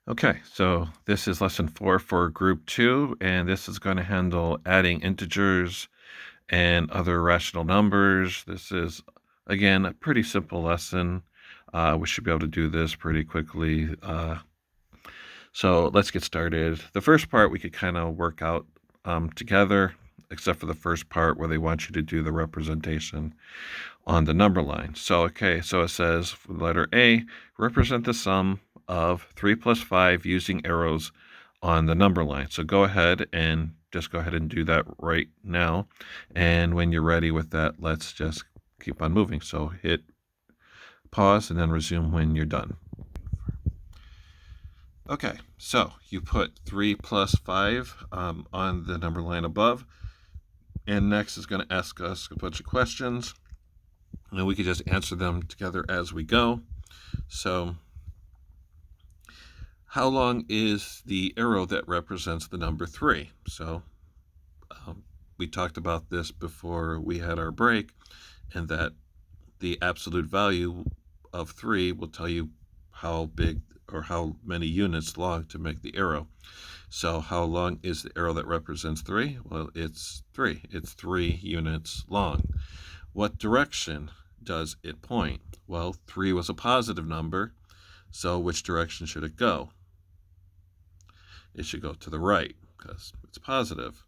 Okay, so this is lesson 4 for group 2, and this is going to handle adding integers and other rational numbers. This is, again, a pretty simple lesson. We should be able to do this pretty quickly. So let's get started. The first part we could kind of work out together, except for the first part where they want you to do the representation on the number line. So, okay, so it says for the letter A, represent the sum of 3 plus 5 using arrows on the number line. So go ahead and do that right now. And when you're ready with that, let's just keep on moving. So hit pause and then resume when you're done. Okay, so you put 3 plus 5 on the number line above. And next is going to ask us a bunch of questions. And we could just answer them together as we go. So, how long is the arrow that represents the number 3? So, we talked about this before we had our break, and that the absolute value of 3 will tell you how big or how many units long to make the arrow. So, how long is the arrow that represents 3? Well, it's 3. It's 3 units long. What direction does it point? Well, 3 was a positive number, so which direction should it go? It should go to the right because it's positive.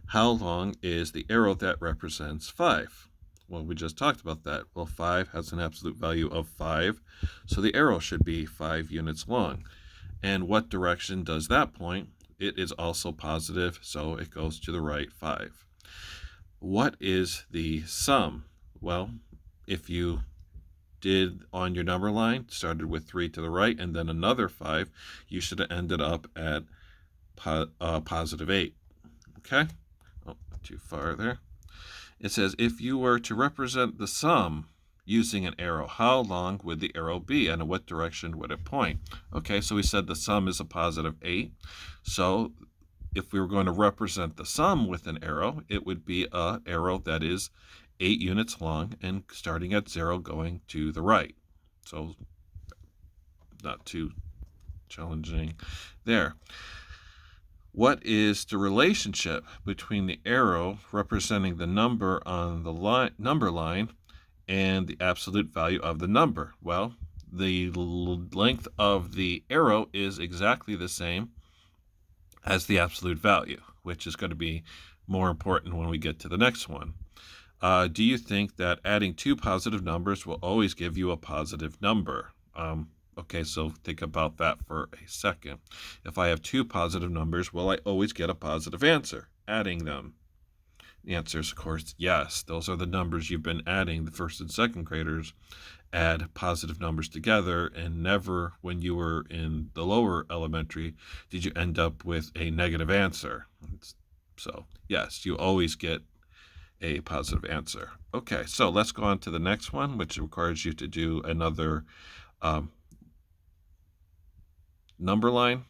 How long is the arrow that represents 5? Well, we just talked about that. Well, 5 has an absolute value of 5, so the arrow should be 5 units long. And what direction does that point? It is also positive, so it goes to the right 5. What is the sum? Well, if you did on your number line, started with 3 to the right and then another 5, you should have ended up at positive 8. Okay? Oh, too far there. It says, if you were to represent the sum using an arrow, how long would the arrow be and in what direction would it point? Okay, so we said the sum is a positive 8. So if we were going to represent the sum with an arrow, it would be an arrow that is 8 units long and starting at 0 going to the right. So not too challenging there. What is the relationship between the arrow representing the number on the number line and the absolute value of the number? Well, the length of the arrow is exactly the same as the absolute value, which is going to be more important when we get to the next one. Do you think that adding 2 positive numbers will always give you a positive number? Okay, so think about that for a second. If I have 2 positive numbers, will I always get a positive answer, adding them? The answer is, of course, yes. Those are the numbers you've been adding. The first and second graders add positive numbers together, and never, when you were in the lower elementary, did you end up with a negative answer. So, yes, you always get a positive answer. Okay, so let's go on to the next one, which requires you to do another number line.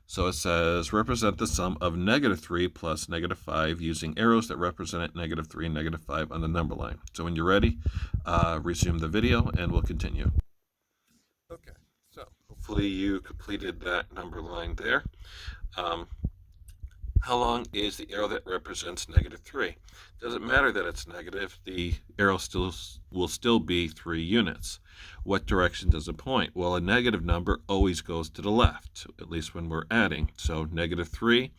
So it says, represent the sum of -3 plus -5 using arrows that represent -3 and -5 on the number line. So when you're ready, resume the video and we'll continue. Okay, so hopefully you completed that number line there. How long is the arrow that represents -3? Doesn't matter that it's negative, the arrow will still be 3 units. What direction does it point? Well, a negative number always goes to the left, at least when we're adding. So -3,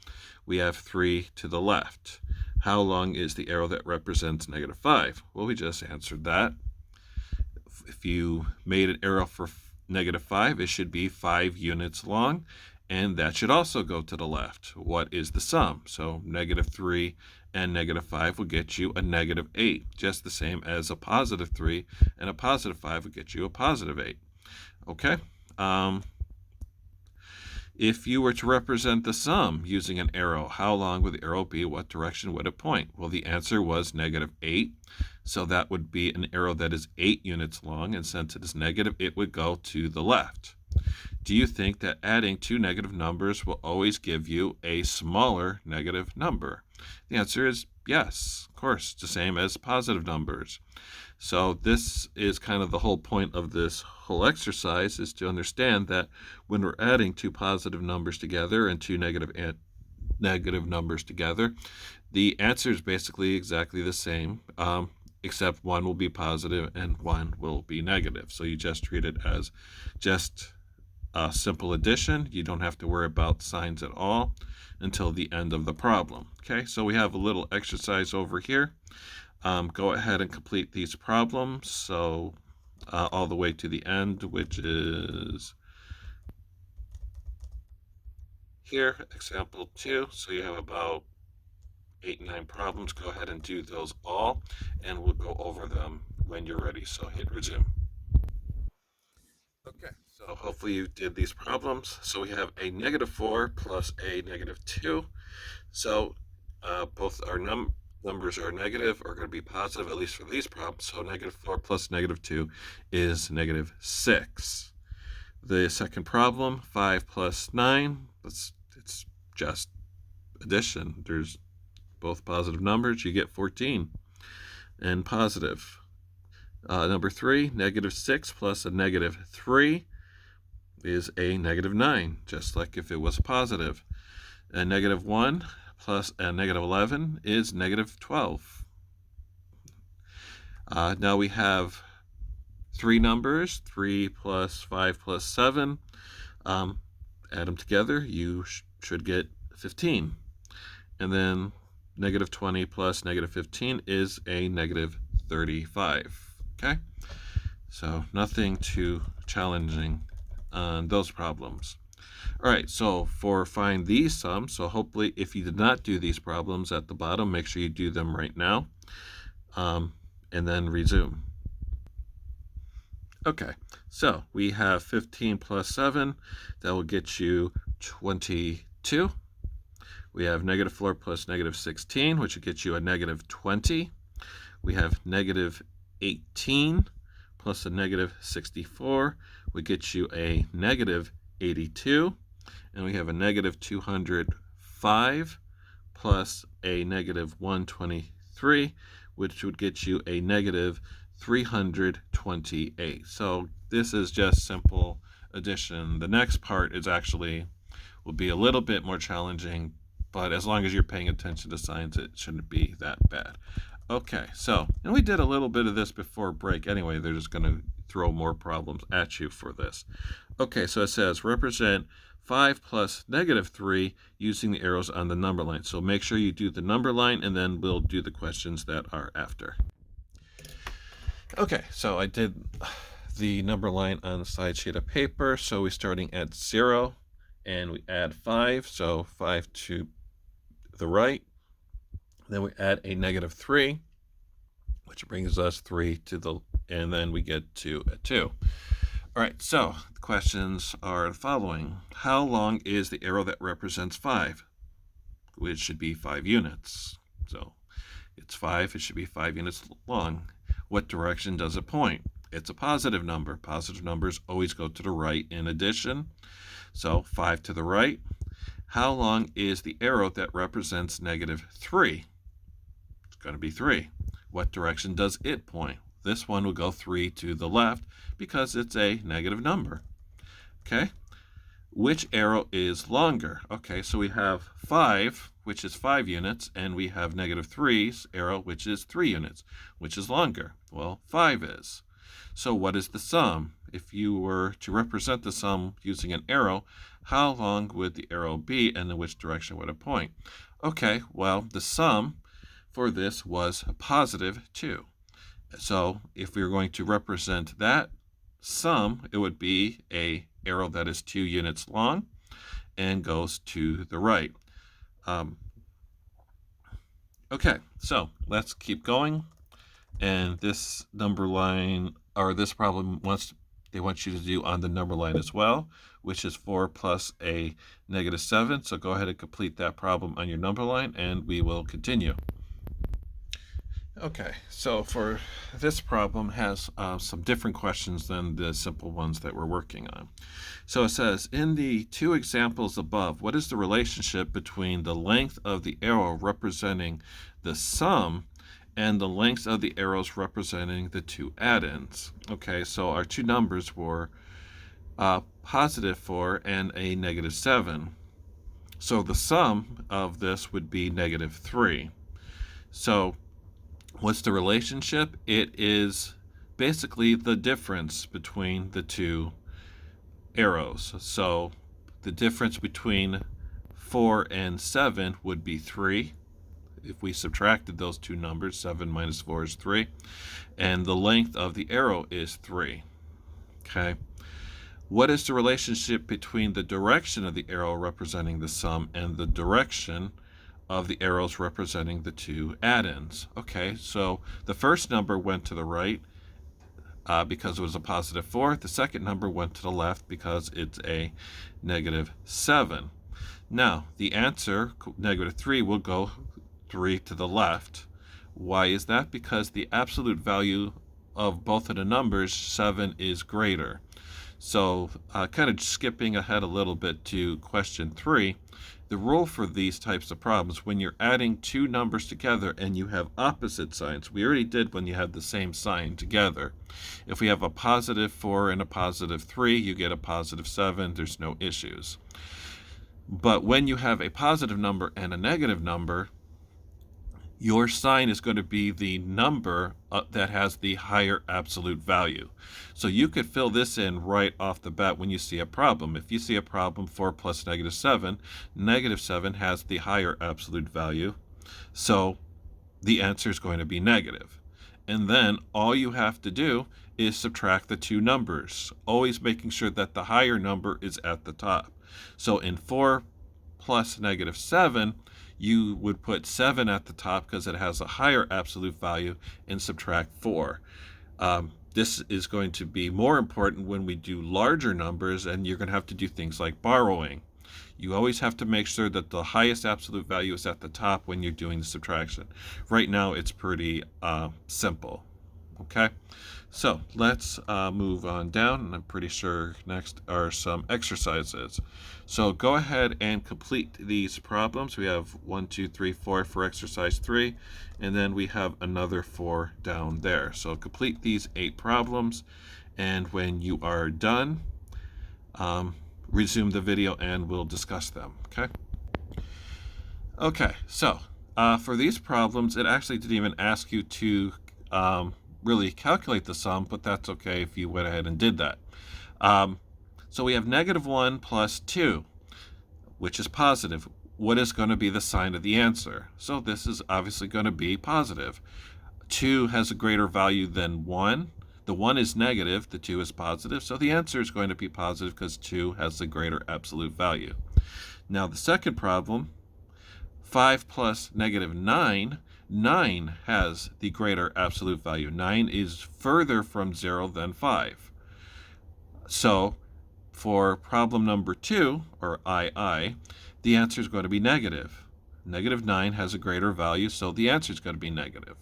we have 3 to the left. How long is the arrow that represents -5? Well, we just answered that. If you made an arrow for -5, it should be 5 units long, and that should also go to the left. What is the sum? So -3 and -5 will get you a -8, just the same as a +3 and a +5 will get you a +8. Okay? If you were to represent the sum using an arrow, how long would the arrow be? What direction would it point? Well, the answer was -8. So that would be an arrow that is 8 units long, and since it is negative, it would go to the left. Do you think that adding 2 negative numbers will always give you a smaller negative number? The answer is Yes, of course, it's the same as positive numbers. So this is kind of the whole point of this whole exercise, is to understand that when we're adding two positive numbers together and two negative numbers together, the answer is basically exactly the same, except one will be positive and one will be negative. So you just treat it as just simple addition. You don't have to worry about signs at all until the end of the problem. Okay, so we have a little exercise over here. Go ahead and complete these problems. So all the way to the end, which is here, example 2. So you have about 8, 9 problems. Go ahead and do those all, and we'll go over them when you're ready. So hit resume. Okay, so hopefully you did these problems. So we have a -4 plus a -2. So both our numbers are negative, are going to be positive, at least for these problems. So -4 plus -2 is -6. The second problem, 5 plus 9, it's just addition. There's both positive numbers, you get 14 and positive. Number 3, -6 plus a -3 is a -9, just like if it was positive. And -1 plus a -11 is -12. Now we have three numbers, 3 plus 5 plus 7. Add them together, you should get 15. And then -20 plus -15 is a -35. Okay, so nothing too challenging on those problems. All right, so for find these sums, so hopefully if you did not do these problems at the bottom, make sure you do them right now, and then resume. Okay, so we have 15 plus 7, that will get you 22. We have -4 plus -16, which will get you a -20. We have -18 plus a -64 would get you a -82. And we have a -205 plus a -123, which would get you a -328. So this is just simple addition. The next part is will be a little bit more challenging, but as long as you're paying attention to signs, it shouldn't be that bad. Okay, so, and we did a little bit of this before break anyway. They're just going to throw more problems at you for this. Okay, so it says represent 5 plus -3 using the arrows on the number line. So make sure you do the number line, and then we'll do the questions that are after. Okay, so I did the number line on the side sheet of paper. So we're starting at 0, and we add 5. So 5 to the right. Then we add a -3, which brings us 3 to the, and then we get to a 2. All right, so the questions are the following. How long is the arrow that represents 5? Which should be 5 units. So it's 5, it should be 5 units long. What direction does it point? It's a positive number. Positive numbers always go to the right in addition. So 5 to the right. How long is the arrow that represents -3? It's going to be 3. What direction does it point? This one will go 3 to the left because it's a negative number. Okay, which arrow is longer? Okay, so we have 5, which is 5 units, and we have -3's arrow, which is 3 units. Which is longer? Well, 5 is. So what is the sum? If you were to represent the sum using an arrow, how long would the arrow be, and in which direction would it point? Okay, well, the sum for this was +2. So if we were going to represent that sum, it would be a arrow that is 2 units long and goes to the right. Okay, so let's keep going. And this number line, or this problem, they want you to do on the number line as well, which is 4 plus a -7. So go ahead and complete that problem on your number line, and we will continue. Okay, so for this problem has some different questions than the simple ones that we're working on. So it says, in the two examples above, what is the relationship between the length of the arrow representing the sum and the length of the arrows representing the two addends? Okay, so our two numbers were positive 4 and a negative 7. So the sum of this would be negative 3. So what's the relationship? It is basically the difference between the two arrows. So the difference between 4 and 7 would be 3. If we subtracted those two numbers, 7 minus 4 is 3. And the length of the arrow is 3. Okay. What is the relationship between the direction of the arrow representing the sum and the direction of the arrows representing the two addends? Okay, so the first number went to the right because it was a positive 4. The second number went to the left because it's a negative 7. Now, the answer, negative 3, will go 3 to the left. Why is that? Because the absolute value of both of the numbers, 7, is greater. So kind of skipping ahead a little bit to question 3, the rule for these types of problems, when you're adding two numbers together and you have opposite signs, we already did when you had the same sign together. If we have a positive 4 and a positive 3, you get a positive 7, there's no issues. But when you have a positive number and a negative number, your sign is going to be the number that has the higher absolute value. So you could fill this in right off the bat when you see a problem. If you see a problem 4 plus negative 7, negative 7 has the higher absolute value. So the answer is going to be negative. And then all you have to do is subtract the two numbers, always making sure that the higher number is at the top. So in 4 plus negative 7, you would put 7 at the top because it has a higher absolute value and subtract 4. This is going to be more important when we do larger numbers, and you're going to have to do things like borrowing. You always have to make sure that the highest absolute value is at the top when you're doing the subtraction. Right now, it's pretty simple. Okay, so let's move on down, and I'm pretty sure next are some exercises. So go ahead and complete these problems. We have 1, 2, 3, 4 for exercise 3, and then we have another 4 down there. So complete these 8 problems, and when you are done, resume the video and we'll discuss them. Okay, so for these problems, it actually didn't even ask you to really calculate the sum, but that's okay if you went ahead and did that. So we have negative 1 plus 2, which is positive. What is going to be the sign of the answer? So this is obviously going to be positive. 2 has a greater value than 1. The 1 is negative, the 2 is positive, so the answer is going to be positive because 2 has the greater absolute value. Now the second problem, 5 plus negative 9, 9 has the greater absolute value. 9 is further from 0 than 5. So for problem number 2, or II, the answer is going to be negative. Negative 9 has a greater value, so the answer is going to be negative.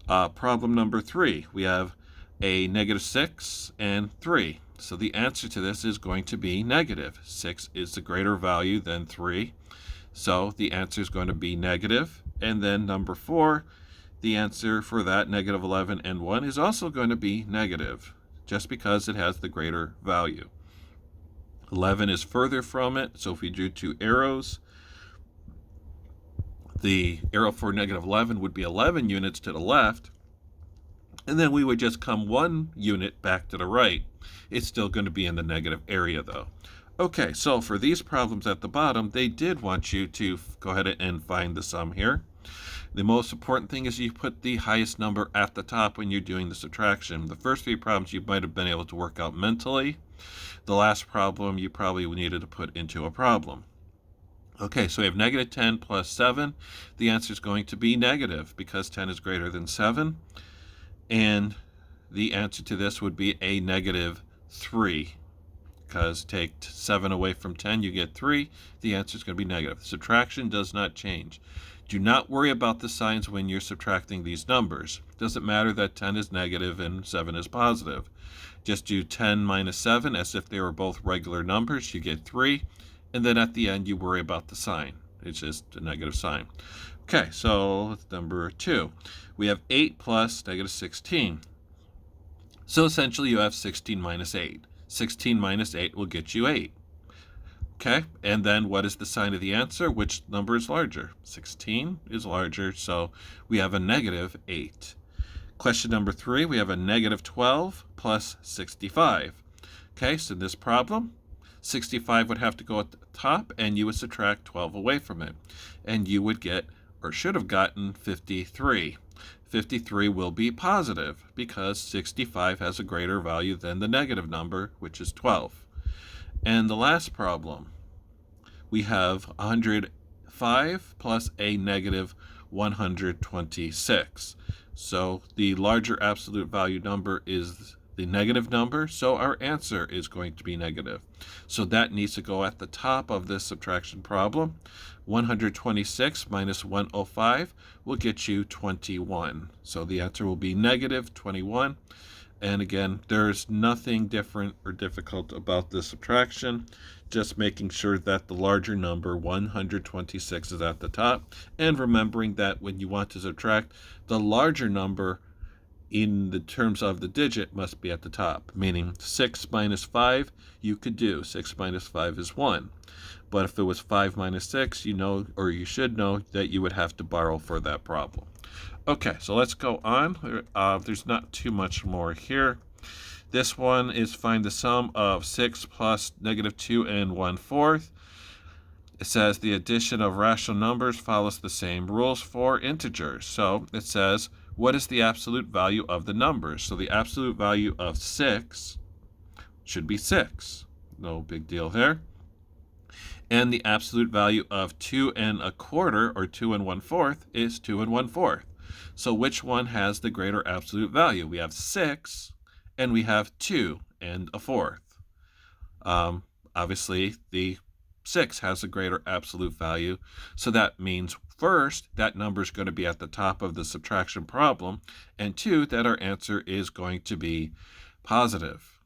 Problem number 3, we have a negative 6 and 3. So the answer to this is going to be negative. 6 is the greater value than 3. So the answer is going to be negative. And then number 4, the answer for that, negative 11 and 1, is also going to be negative, just because it has the greater value. 11 is further from it, so if we drew two arrows, the arrow for negative 11 would be 11 units to the left, and then we would just come 1 unit back to the right. It's still going to be in the negative area, though. Okay, so for these problems at the bottom, they did want you to go ahead and find the sum here. The most important thing is you put the highest number at the top when you're doing the subtraction. The first 3 problems you might have been able to work out mentally. The last problem you probably needed to put into a problem. Okay, so we have negative 10 plus 7. The answer is going to be negative because 10 is greater than 7. And the answer to this would be a negative 3. because take 7 away from 10, you get 3. The answer is going to be negative. Subtraction does not change. Do not worry about the signs when you're subtracting these numbers. It doesn't matter that 10 is negative and 7 is positive. Just do 10 minus 7 as if they were both regular numbers. You get 3. And then at the end, you worry about the sign. It's just a negative sign. Okay, so number 2. We have 8 plus negative 16. So essentially, you have 16 minus 8. 16 minus 8 will get you 8. Okay, and then what is the sign of the answer? Which number is larger? 16 is larger, so we have a negative 8. Question number 3, we have a negative 12 plus 65. Okay, so in this problem, 65 would have to go at the top, and you would subtract 12 away from it. And you would get, or should have gotten, 53. 53 will be positive because 65 has a greater value than the negative number, which is 12. And the last problem, we have 105 plus a negative 126. So the larger absolute value number is the negative number, so our answer is going to be negative. So that needs to go at the top of this subtraction problem. 126 minus 105 will get you 21. So the answer will be negative 21. And again, there's nothing different or difficult about this subtraction, just making sure that the larger number, 126, is at the top, and remembering that when you want to subtract, the larger number in the terms of the digit must be at the top, meaning 6 minus 5, you could do. 6 minus 5 is 1. But if it was 5 minus 6, you know, or you should know, that you would have to borrow for that problem. Okay, so let's go on. There's not too much more here. This one is find the sum of 6 plus negative 2 and 1/4. It says the addition of rational numbers follows the same rules for integers. So it says, what is the absolute value of the numbers? So the absolute value of 6 should be 6. No big deal there. And the absolute value of 2 1/4 or 2 1/4 is 2 1/4. So which one has the greater absolute value? We have 6 and we have 2 1/4. Obviously, the 6 has a greater absolute value. So that means first, that number is going to be at the top of the subtraction problem. And 2, that our answer is going to be positive.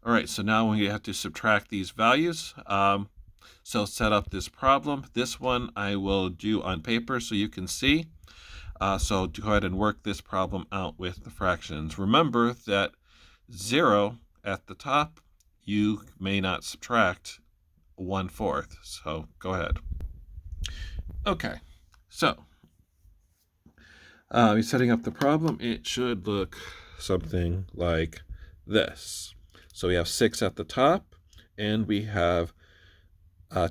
All right, so now we have to subtract these values. So set up this problem. This one I will do on paper so you can see. So go ahead and work this problem out with the fractions. Remember that 0 at the top, you may not subtract 1/4. So go ahead. Okay, so setting up the problem, it should look something like this. So we have 6 at the top, and we have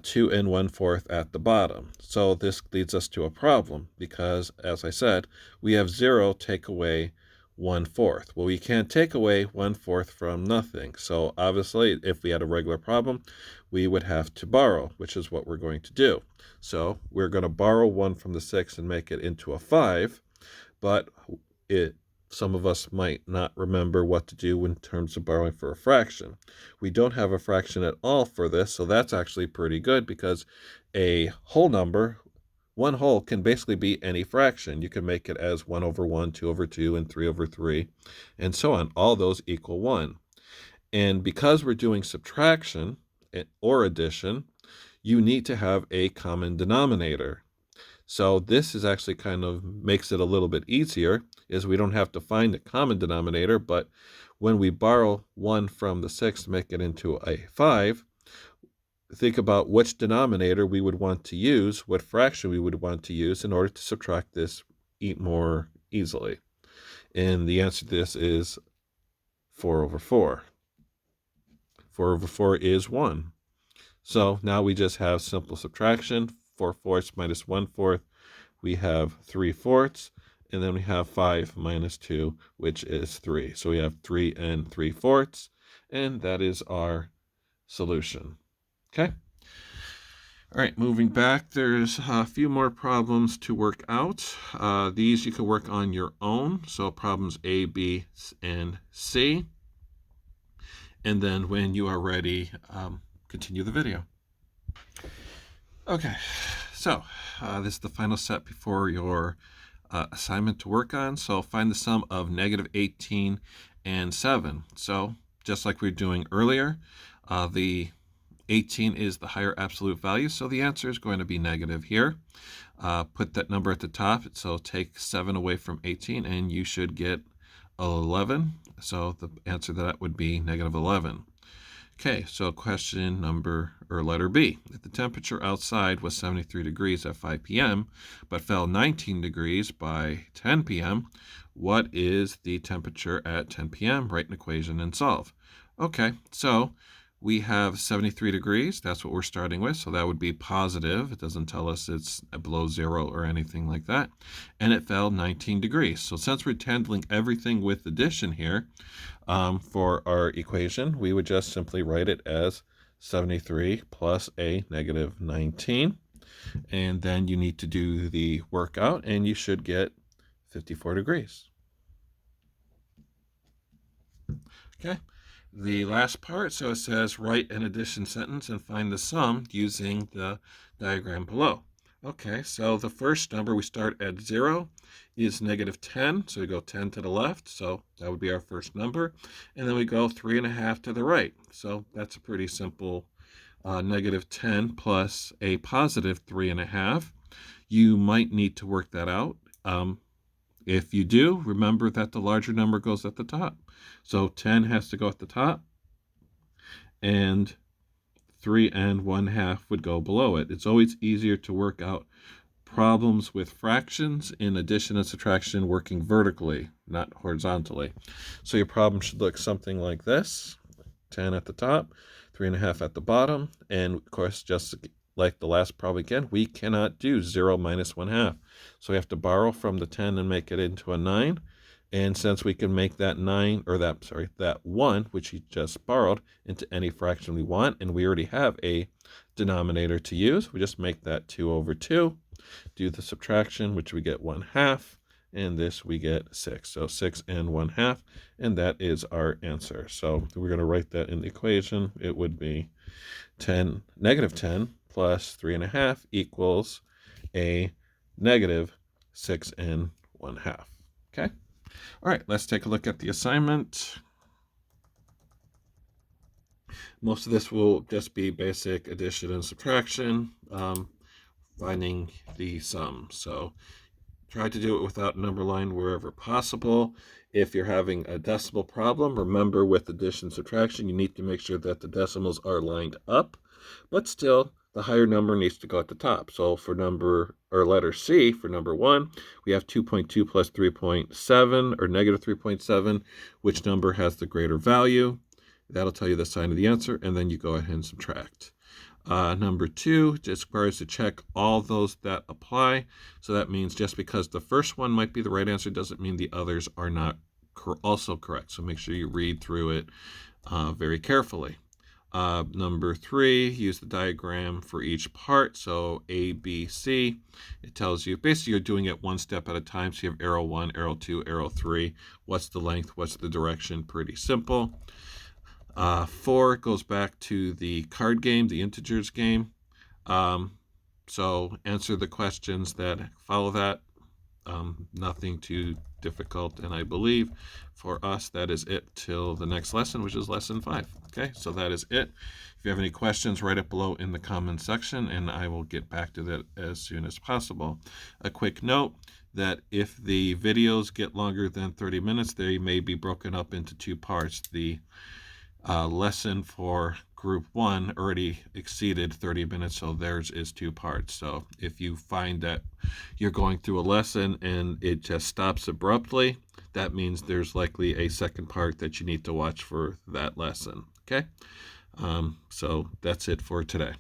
2 1/4 at the bottom. So this leads us to a problem because, as I said, we have 0 take away 1/4. Well, we can't take away 1/4 from nothing. So obviously, if we had a regular problem, we would have to borrow, which is what we're going to do. So we're going to borrow 1 from the 6 and make it into a 5, but some of us might not remember what to do in terms of borrowing for a fraction. We don't have a fraction at all for this, so that's actually pretty good because a whole number, one whole, can basically be any fraction. You can make it as 1/1, 2/2, and 3/3, and so on. All those equal 1. And because we're doing subtraction or addition, you need to have a common denominator. So this is actually kind of makes it a little bit easier, is we don't have to find a common denominator, but when we borrow 1 from the 6 to make it into a 5, think about which denominator we would want to use, what fraction we would want to use in order to subtract this more easily. And the answer to this is 4/4. 4/4 is 1. So now we just have simple subtraction. 4/4 minus 1/4, we have 3/4, and then we have 5 minus 2, which is 3. So we have 3 3/4, and that is our solution. Okay? All right, moving back, there's a few more problems to work out. These you can work on your own, so problems A, B, and C. and then when you are ready, continue the video. Okay, so this is the final step before your assignment to work on. So find the sum of negative 18 and 7. So just like we were doing earlier, the 18 is the higher absolute value, so the answer is going to be negative here. Put that number at the top, so take 7 away from 18, and you should get 11. So the answer to that would be negative 11. Okay, so question number, or letter B. If the temperature outside was 73 degrees at 5 p.m., but fell 19 degrees by 10 p.m., what is the temperature at 10 p.m.? Write an equation and solve. Okay, so we have 73 degrees. That's what we're starting with. So that would be positive. It doesn't tell us it's below 0 or anything like that. And it fell 19 degrees. So since we're handling everything with addition here, for our equation, we would just simply write it as 73 plus a negative 19. And then you need to do the workout, and you should get 54 degrees. Okay. The last part, so it says write an addition sentence and find the sum using the diagram below. Okay, so the first number, we start at 0, is negative 10, so we go 10 to the left, so that would be our first number, and then we go 3.5 to the right, so that's a pretty simple negative 10 plus a positive 3.5. You might need to work that out. If you do, remember that the larger number goes at the top. So 10 has to go at the top, and 3.5 would go below it. It's always easier to work out problems with fractions in addition and subtraction working vertically, not horizontally. So your problem should look something like this. 10 at the top, 3.5 at the bottom, and of course, just like the last problem again, we cannot do 0 minus 1/2. So we have to borrow from the 10 and make it into a 9. And since we can make that 9, or that 1, which he just borrowed, into any fraction we want, and we already have a denominator to use, we just make that 2 over 2, do the subtraction, which we get 1/2, and this we get 6. So 6 and 1/2, and that is our answer. So we're going to write that in the equation. It would be negative 10 plus 3.5 equals a negative 6 and 1/2. Okay? All right, let's take a look at the assignment. Most of this will just be basic addition and subtraction, finding the sum. So try to do it without number line wherever possible. If you're having a decimal problem, remember with addition and subtraction, you need to make sure that the decimals are lined up, but still, the higher number needs to go at the top. So for letter C, for number 1, we have 2.2 plus 3.7, or negative 3.7. Which number has the greater value? That'll tell you the sign of the answer, and then you go ahead and subtract. Number 2 just requires to check all those that apply. So that means just because the first one might be the right answer doesn't mean the others are not also correct. So make sure you read through it very carefully. Number 3, use the diagram for each part. So A, B, C, it tells you, basically you're doing it one step at a time. So you have arrow 1, arrow 2, arrow 3. What's the length? What's the direction? Pretty simple. 4 goes back to the card game, the integers game. So answer the questions that follow that. Nothing too difficult, and I believe for us that is it till the next lesson, which is lesson 5. Okay, so that is it. If you have any questions, write it below in the comment section, and I will get back to that as soon as possible. A quick note that if the videos get longer than 30 minutes, they may be broken up into 2 parts. The lesson for group 1 already exceeded 30 minutes, so theirs is 2 parts. So if you find that you're going through a lesson and it just stops abruptly, that means there's likely a second part that you need to watch for that lesson. Okay, so that's it for today.